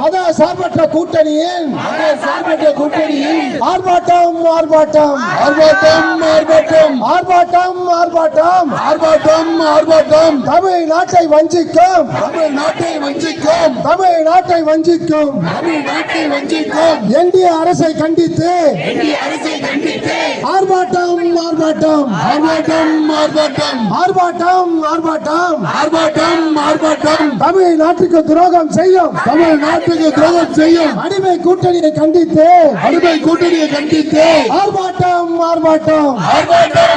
மத சார்பற்ற கூட்டணியின் ஆர்ப்பாட்டம் ஆர்ப்பாட்டம் ஆர்ப்பாட்டம் ஆர்ப்பாட்டம் ஆர்ப்பாட்டம் ஆர்ப்பாட்டம் ஆர்ப்பாட்டம் தமிழ்நாட்டை வஞ்சிக்கும் என்டிஏ அரசை கண்டித்து ஆர்ப்பாட்டம் ஆர்ப்பாட்டம் ஆர்ப்பாட்டம் ஆர்ப்பாட்டம் ஆர்ப்பாட்டம் ஆர்ப்பாட்டம் ஆர்ப்பாட்டம் ஆர்ப்பாட்டம் தமிழ்நாட்டுக்கு துரோகம் செய்யும் அடிமை கூட்டணியை கண்டித்து ஆர்ப்பாட்டம் ஆர்ப்பாட்டம் ஆர்ப்பாட்டம்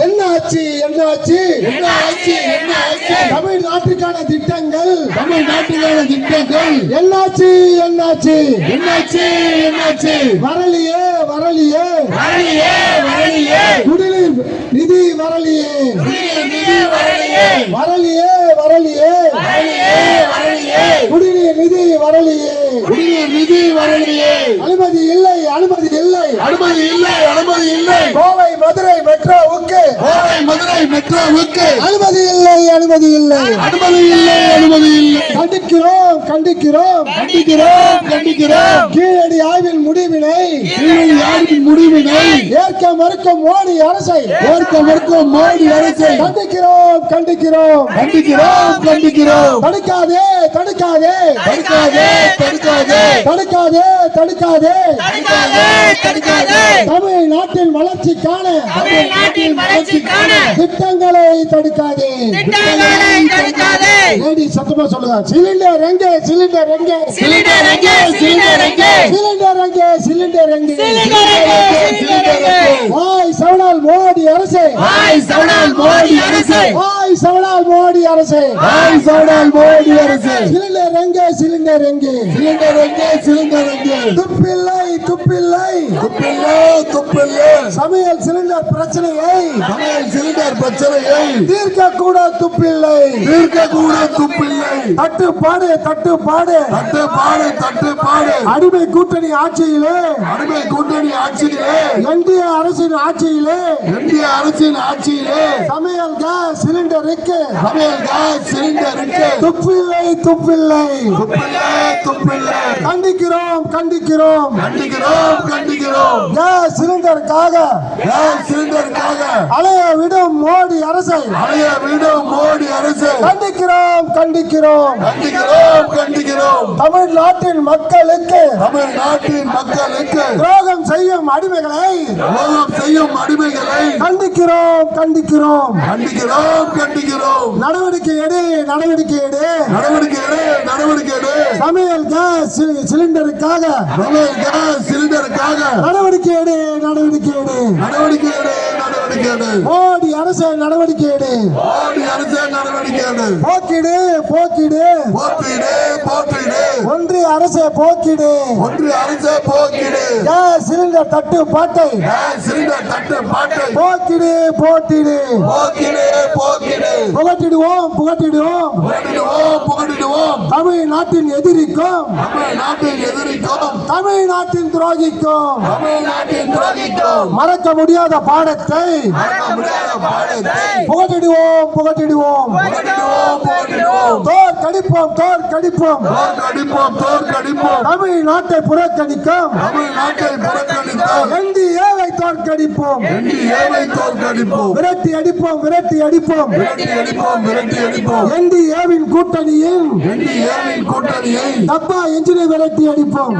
என்னாச்சு தமிழ்நாட்டுக்கான திட்டங்கள் என்னாச்சு வரலையே குடிநீர் நிதி வரலையே குடிநீர் நிதி வரலையே அனுமதி இல்லை கோவை மதுரை மெட்ரோவுக்கு அனுமதி இல்லை கண்டிக்கிறோம் கீழடி ஆய்வின் முடிவினை ஏற்க மறுக்கும் மோடி அரசை கண்டிக்கிறோம் தடுக்காதே தமிழ்நாட்டின் வளர்ச்சிக்கான திட்டங்களை தடுக்காதே சத்தமா சொல்லுங்க சிலிண்டர் எங்கே வாய் சவடால் மோடி அரசே சிலிண்டர் எங்கே துப்பில்லை சமையல் சிலிண்டர் பிரச்சனையை தீர்க்க கூட துப்பில்லை தட்டுப்பாடு அடிமை கூட்டணி ஆட்சியிலே என்டிஏ அரசின் ஆட்சியிலே சமையல் கேஸ் சிலிண்டருக்கு துப்பில்லை கண்டிக்கிறோம் கேஸ் சிலிண்டருக்காக அலைய விடும் மோடி அரசை கண்டிக்கிறோம் தமிழ்நாட்டின் மக்களுக்கு துரோகம் செய்யும் அடிமைகளை கண்டிக்கிறோம் நடவடிக்கை எடு சமையல் கேஸ் சிலிண்டருக்காக நடவடிக்கை எடு மோடி அரசு நடவடிக்கை எடு போக்கிடு ஒன்றிய அரசு போக்கிடு கேஸ் சிலிண்டர் தட்டுப்பாட்டை புகட்டிடுவோம் தமிழ்நாட்டின் எதிரிக்கும் தமிழ்நாட்டின் துரோகிக்கும் மறக்க முடியாத பாடத்தை புகட்டிடுவோம் தோற்கடிப்போம் தமிழ்நாட்டை புறக்கணிக்கும் என்டிஏவை தோற்கடிப்போம் விரட்டி அடிப்போம் என்டிஏவின் கூட்டணியில் டப்பா இன்ஜினை விரட்டி அடிப்போம்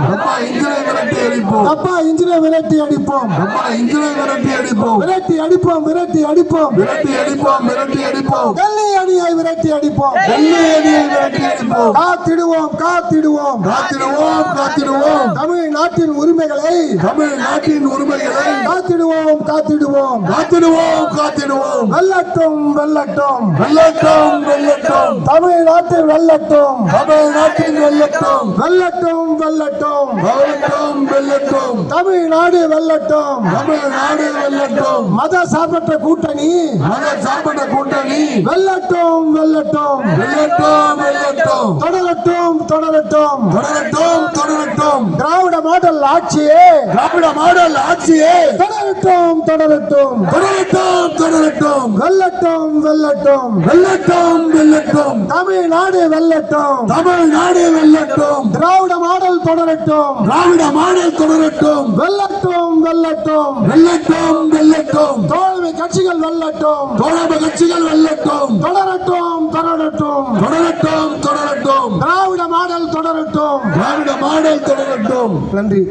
டெல்லி அணியை விரட்டி அடிப்போம் காத்திடுவோம் தமிழ்நாட்டின் உரிமைகளை காத்திடுவோம் வெல்லட்டும் தமிழ்நாட்டில் வெல்லட்டும் தமிழ்நாடு வெல்லட்டும் மத சார்பற்ற கூட்டணி வெல்லட்டும் தொடரட்டும் திராவிட மாடல் ஆட்சியே தொடரட்டும் வெல்லட்டும் தமிழ்நாடு வெல்லட்டும் தொடரட்டும், திராவிட மாடல் தொடரட்டும், வெல்லட்டும் வெல்லட்டும், வெல்லட்டும் வெல்லட்டும், தோழமை கட்சிகள் வெல்லட்டும், தோழமை கட்சிகள் வெல்லட்டும், தொடரட்டும் தொடரட்டும், தொடரட்டும் தொடரட்டும், திராவிட மாடல் தொடரட்டும். திராவிட மாடல் தொடரட்டும். நன்றி.